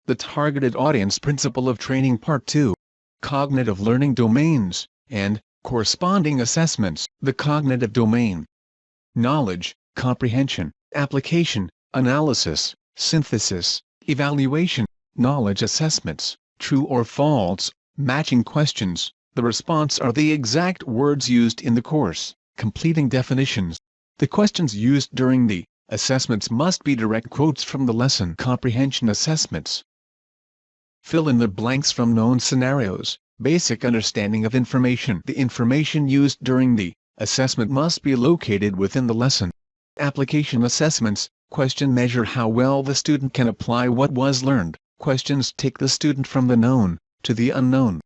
The Targeted Audience Principle of Training Part 2. Cognitive Learning Domains, and Corresponding Assessments. The Cognitive Domain. Knowledge, comprehension, application, analysis, synthesis, evaluation, knowledge assessments, true or false, matching questions. The response are the exact words used in the course, completing definitions. The questions used during the assessments must be direct quotes from the lesson. Comprehension assessments. Fill in the blanks from known scenarios. Basic understanding of information. The information used during the assessment must be located within the lesson. Application assessments. Question measure how well the student can apply what was learned. Questions take the student from the known to the unknown.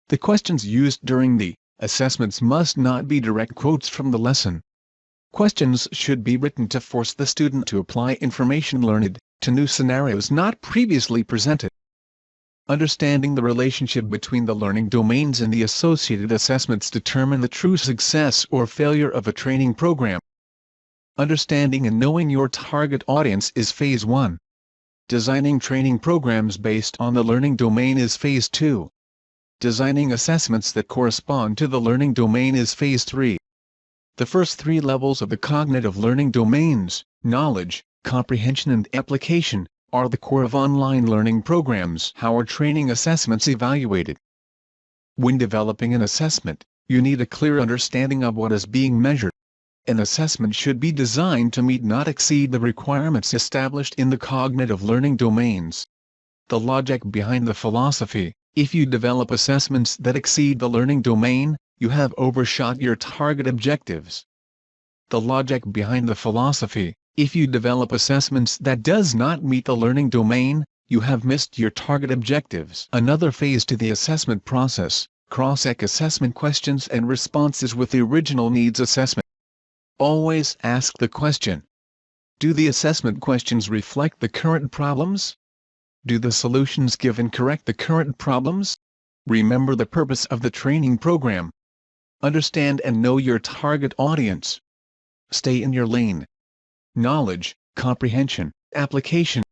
The questions used during the assessments must not be direct quotes from the lesson. Questions should be written to force the student to apply information learned to new scenarios not previously presented. Understanding the relationship between the learning domains and the associated assessments determine the true success or failure of a training program. Understanding and knowing your target audience is Phase 1. Designing training programs based on the learning domain is Phase 2. Designing assessments that correspond to the learning domain is Phase 3. The first three levels of the cognitive learning domains, knowledge, comprehension and application, are the core of online learning programs. How are training assessments evaluated? When developing an assessment, you need a clear understanding of what is being measured. An assessment should be designed to meet not exceed the requirements established in the cognitive learning domains. The logic behind the philosophy: if you develop assessments that exceed the learning domain, you have overshot your target objectives. The logic behind the philosophy: if you develop assessments that does not meet the learning domain, you have missed your target objectives. Another phase to the assessment process: cross-check assessment questions and responses with the original needs assessment. Always ask the question: do the assessment questions reflect the current problems? Do the solutions given correct the current problems? Remember the purpose of the training program. Understand and know your target audience. Stay in your lane. Knowledge, comprehension, application,